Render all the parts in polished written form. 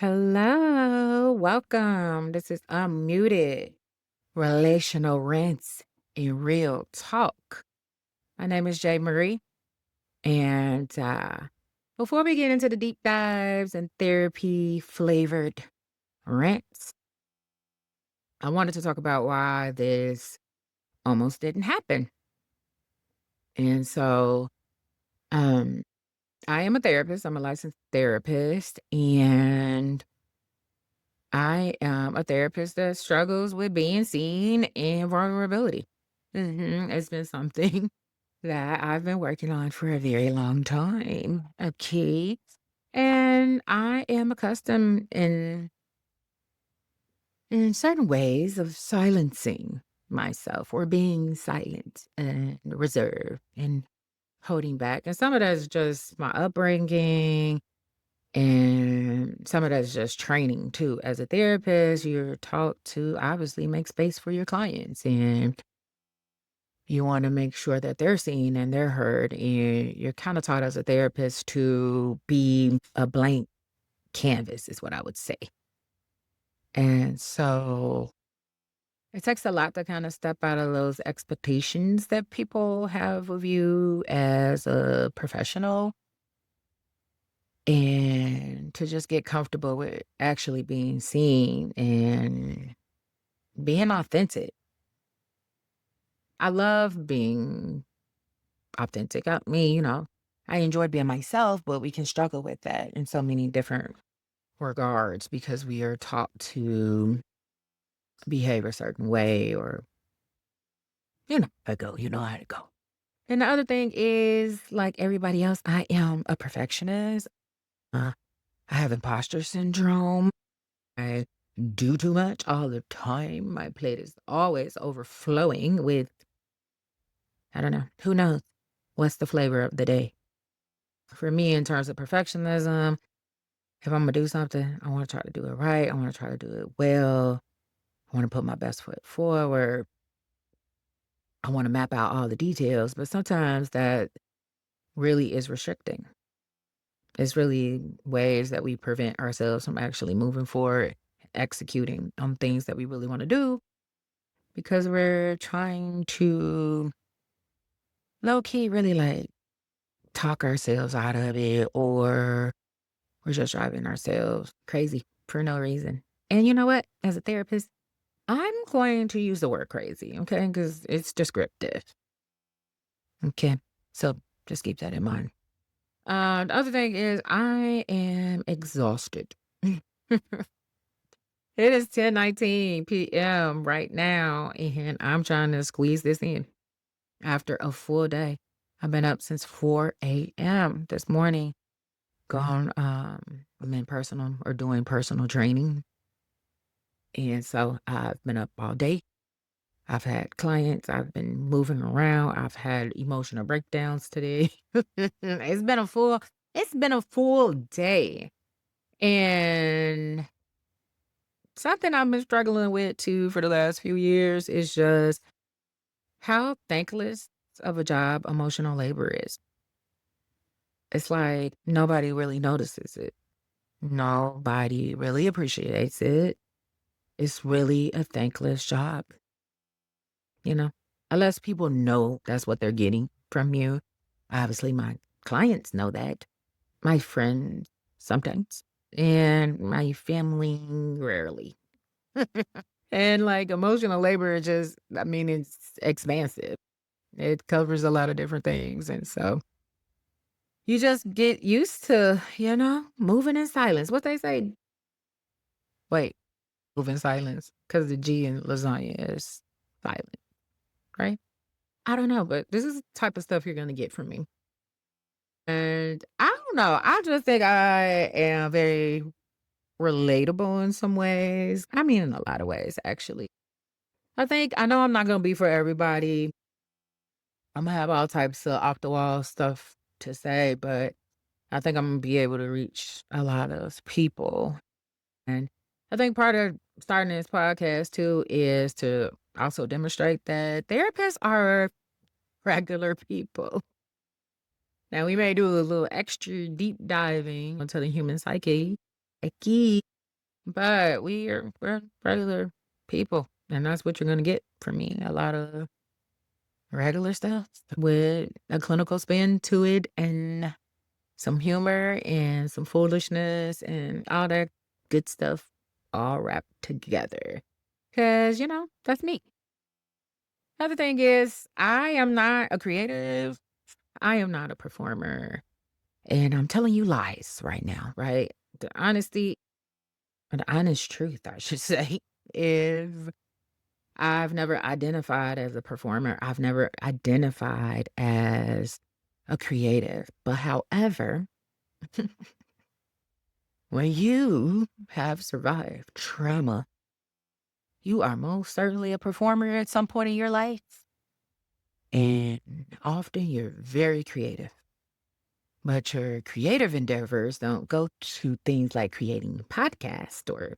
Hello, welcome. This is Unmuted Relational Rinse and Real Talk. My name is Jay Marie. And before we get into the deep dives and therapy flavored rants, I wanted to talk about why this almost didn't happen. And so, um, I am a therapist, I'm a licensed therapist, and I am a therapist that struggles with being seen and vulnerability. It's been something that I've been working on for a very long time. Okay. And I am accustomed in certain ways of silencing myself or being silent and reserved and holding back. And some of that is just my upbringing, and some of that's just training too. As a therapist, you're taught to obviously make space for your clients, and you want to make sure that they're seen and they're heard. And you're kind of taught as a therapist to be a blank canvas, is what I would say. And so it takes a lot to kind of step out of those expectations that people have of you as a professional and to just get comfortable with actually being seen and being authentic. I love being authentic. I enjoy being myself, but we can struggle with that in so many different regards because we are taught to behave a certain way or, you know how to go. And the other thing is, like everybody else, I am a perfectionist. Uh, I have imposter syndrome. I do too much all the time. My plate is always overflowing with, I don't know, who knows what's the flavor of the day. For me, in terms of perfectionism, if I'm gonna do something, I want to try to do it right. I want to try to do it well. I want to put my best foot forward. I want to map out all the details, but sometimes that really is restricting. It's really ways that we prevent ourselves from actually moving forward, executing on things that we really want to do because we're trying to low key really like talk ourselves out of it, or we're just driving ourselves crazy for no reason. And you know what? As a therapist, I'm going to use the word crazy, okay? Because it's descriptive. Okay. So just keep that in mind. The other thing is I am exhausted. It is 10:19 p.m. right now, and I'm trying to squeeze this in after a full day. I've been up since 4 a.m. this morning. Gone, I'm in personal or doing personal training. And so I've been up all day. I've had clients, I've been moving around, I've had emotional breakdowns today. It's been a full day. And something I've been struggling with too for the last few years is just how thankless of a job emotional labor is. It's like nobody really notices it. Nobody really appreciates it. It's really a thankless job, you know? Unless people know that's what they're getting from you. Obviously, my clients know that. My friends sometimes. And my family rarely. And like emotional labor is just, I mean, it's expansive. It covers a lot of different things. And so you just get used to, moving in silence. What they say, wait, move in silence because the G in lasagna is silent, right? I don't know, but this is the type of stuff you're gonna get from me. And I don't know. I just think I am very relatable in some ways. I mean, in a lot of ways, actually. I know I'm not gonna be for everybody. I'm gonna have all types of off the wall stuff to say, but I think I'm gonna be able to reach a lot of people. And I think part of starting this podcast too is to also demonstrate that therapists are regular people. Now we may do a little extra deep diving into the human psyche. But we're regular people, and that's what you're gonna get from me. A lot of regular stuff with a clinical spin to it and some humor and some foolishness and all that good stuff all wrapped together. Cause, that's me. Other thing is, I am not a creative. I am not a performer. And I'm telling you lies right now, right? The honesty, or the honest truth, I should say, is I've never identified as a performer. I've never identified as a creative. But however, when you have survived trauma, you are most certainly a performer at some point in your life. And often you're very creative. But your creative endeavors don't go to things like creating a podcast or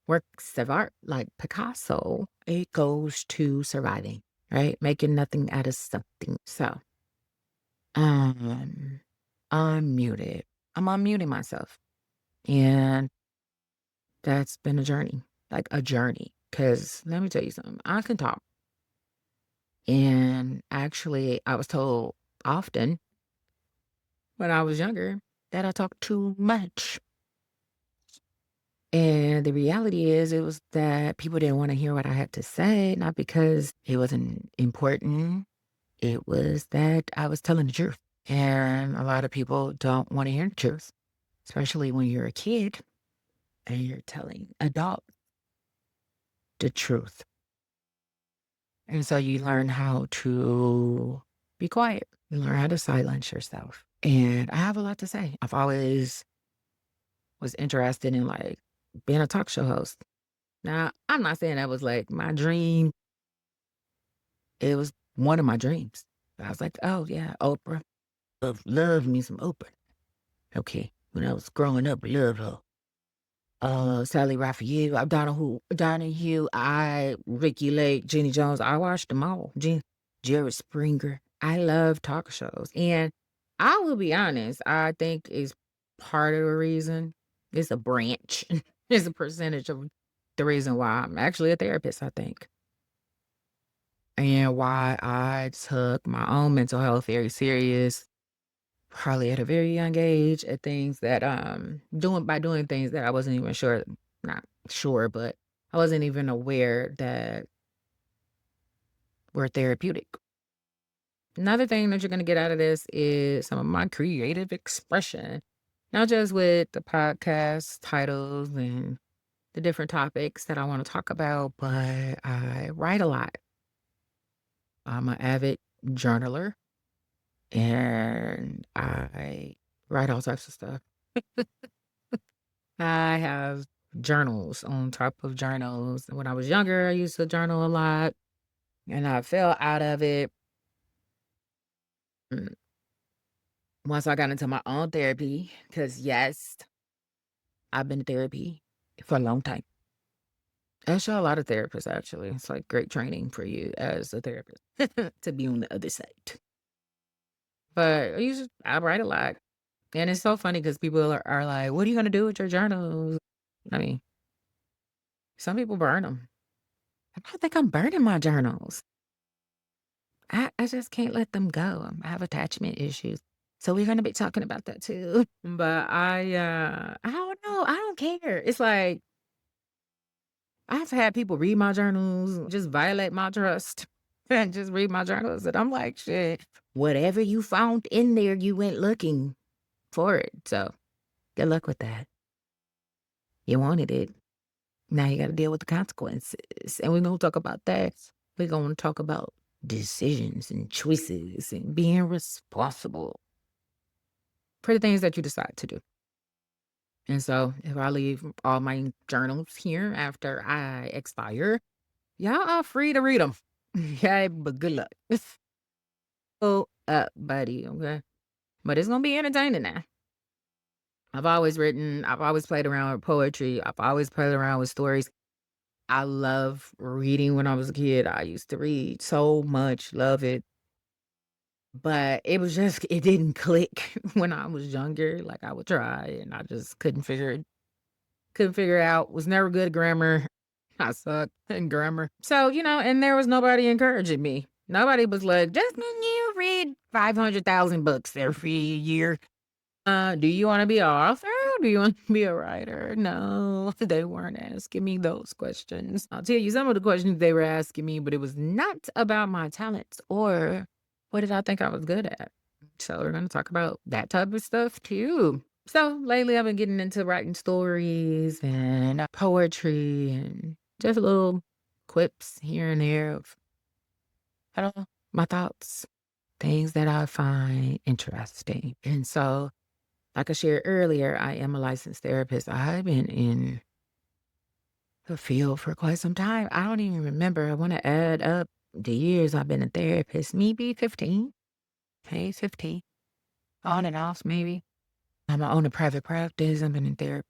works of art like Picasso. It goes to surviving, right? Making nothing out of something. So, um, I'm muted. I'm unmuting myself. And that's been a journey, like a journey. Cause let me tell you something, I can talk. And actually, I was told often when I was younger that I talk too much. And the reality is, it was that people didn't want to hear what I had to say, not because it wasn't important. It was that I was telling the truth. And a lot of people don't want to hear the truth, especially when you're a kid and you're telling adults the truth. And so you learn how to be quiet. You learn how to silence yourself. And I have a lot to say. I've always was interested in like being a talk show host. Now, I'm not saying that was like my dream. It was one of my dreams. I was like, oh yeah, Oprah. Love me some Oprah. Okay. When I was growing up, I loved her. Sally Raphael, Donahue, Ricky Lake, Jenny Jones. I watched them all. Jerry Springer. I love talk shows. And I will be honest, I think is part of the reason. It's a branch. It's a percentage of the reason why I'm actually a therapist, I think. And why I took my own mental health very serious, probably at a very young age, at things that doing things that I wasn't even sure, not sure, but I wasn't even aware that were therapeutic. Another thing that you're gonna get out of this is some of my creative expression. Not just with the podcast titles and the different topics that I want to talk about, but I write a lot. I'm an avid journaler and I write all types of stuff. I have journals on top of journals. When I was younger, I used to journal a lot and I fell out of it. mm, Once I got into my own therapy, because yes, I've been in therapy for a long time. I show a lot of therapists actually. It's like great training for you as a therapist to be on the other side. But I write a lot. And it's so funny because people are like, what are you going to do with your journals? I mean, some people burn them. I don't think I'm burning my journals. I just can't let them go. I have attachment issues. So we're gonna be talking about that too. But I don't know. I don't care. It's like I've had people read my journals, just violate my trust and just read my journals. And I'm like, shit, whatever you found in there, you went looking for it. So good luck with that. You wanted it. Now you gotta deal with the consequences. And we're gonna talk about that. We're gonna talk about decisions and choices and being responsible for the things that you decide to do. And so if I leave all my journals here after I expire, y'all are free to read them. Okay, but good luck. Go up, buddy. Okay. But it's gonna be entertaining now. I've always written, I've always played around with poetry, I've always played around with stories. I love reading when I was a kid. I used to read so much, love it. But it was just it didn't click when I was younger. Like I would try and I just couldn't figure it. couldn't figure out, was never good at grammar. I suck in grammar. So, and there was nobody encouraging me. Nobody was like, Jasmine, you read 500,000 books every year. Do you want to be an author? Do you want to be a writer? No, they weren't asking me those questions. I'll tell you some of the questions they were asking me, but it was not about my talents or what did I think I was good at. So we're going to talk about that type of stuff too. So lately I've been getting into writing stories and poetry and just little quips here and there of, I don't know, my thoughts, things that I find interesting. And so like I shared earlier, I am a licensed therapist. I've been in the field for quite some time. I don't even remember. I want to add up the years I've been a therapist. Maybe 15. Hey, 15. On and off, maybe. I own a private practice. I've been in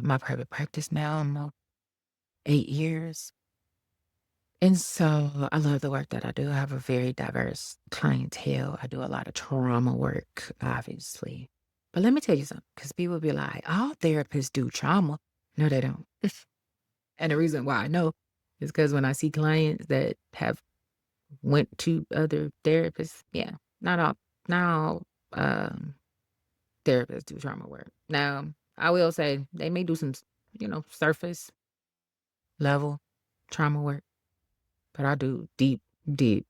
my private practice now almost 8 years. And so I love the work that I do. I have a very diverse clientele. I do a lot of trauma work, obviously. But let me tell you something, because people be like, all therapists do trauma. No, they don't. And the reason why I know is because when I see clients that have went to other therapists, yeah, not all therapists do trauma work. Now, I will say they may do some, surface level trauma work, but I do deep, deep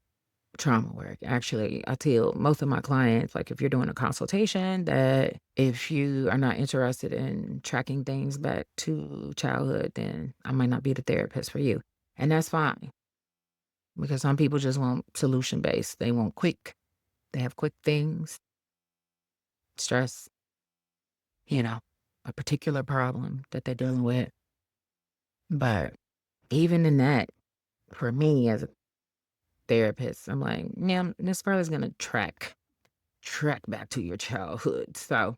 trauma work. Actually, I tell most of my clients, like if you're doing a consultation, that if you are not interested in tracking things back to childhood, then I might not be the therapist for you. And that's fine because some people just want solution based. They want they have quick things, stress, a particular problem that they're dealing with. But even in that, for me as a therapist, I'm like, yeah, this probably is going to track back to your childhood. So,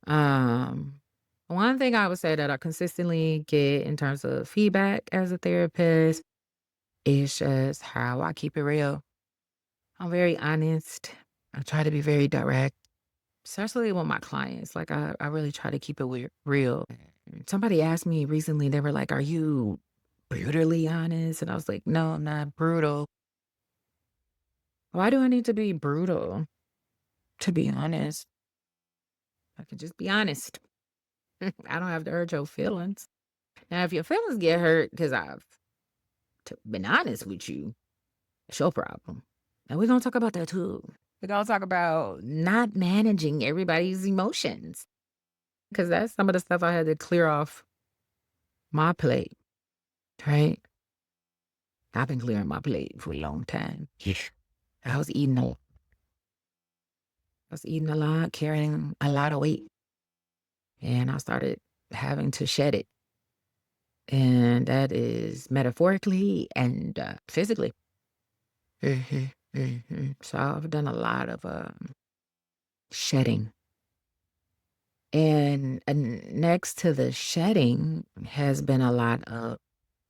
um, one thing I would say that I consistently get in terms of feedback as a therapist is just how I keep it real. I'm very honest. I try to be very direct, especially with my clients. Like I really try to keep it real. Somebody asked me recently, they were like, "Are you brutally honest?" And I was like, "No, I'm not brutal. Why do I need to be brutal to be honest? I can just be honest." I don't have to hurt your feelings. Now, if your feelings get hurt because I've been honest with you, it's your problem. And we're going to talk about that too. We're going to talk about not managing everybody's emotions because that's some of the stuff I had to clear off my plate, right? I've been clearing my plate for a long time. Yeah. I was eating a, I was eating a lot, carrying a lot of weight, and I started having to shed it. And that is metaphorically and physically. So I've done a lot of shedding. And next to the shedding has been a lot of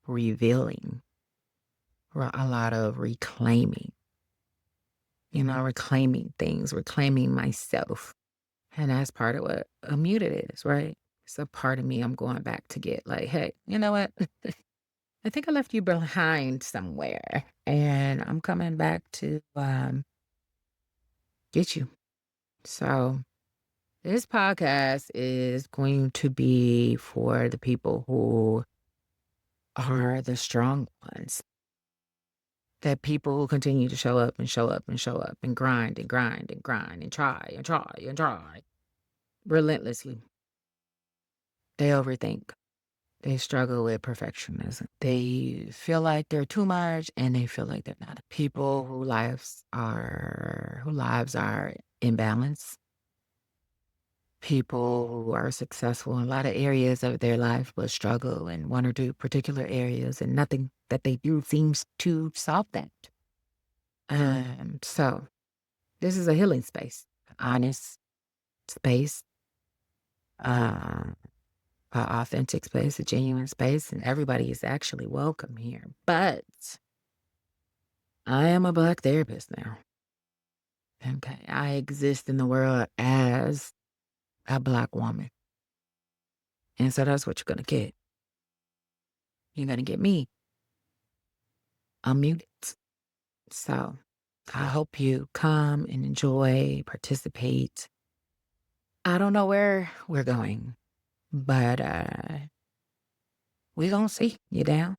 revealing, a lot of reclaiming, reclaiming things, reclaiming myself. And that's part of what a muted is, right? It's a part of me I'm going back to get like, hey, you know what? I think I left you behind somewhere and I'm coming back to get you. So this podcast is going to be for the people who are the strong ones. That people who continue to show up and show up and show up and grind and grind and grind and try and try and try relentlessly. They overthink. They struggle with perfectionism. They feel like they're too much and they feel like they're not. People whose lives are imbalanced. People who are successful in a lot of areas of their life but struggle in one or two particular areas and nothing that they do seems to solve that. So this is a healing space, honest space, an authentic space, a genuine space, and everybody is actually welcome here. But I am a Black therapist now. Okay, I exist in the world as a Black woman. And so that's what you're gonna get. You're gonna get me unmuted. So I hope you come and enjoy, participate. I don't know where we're going, but we gonna see. You down?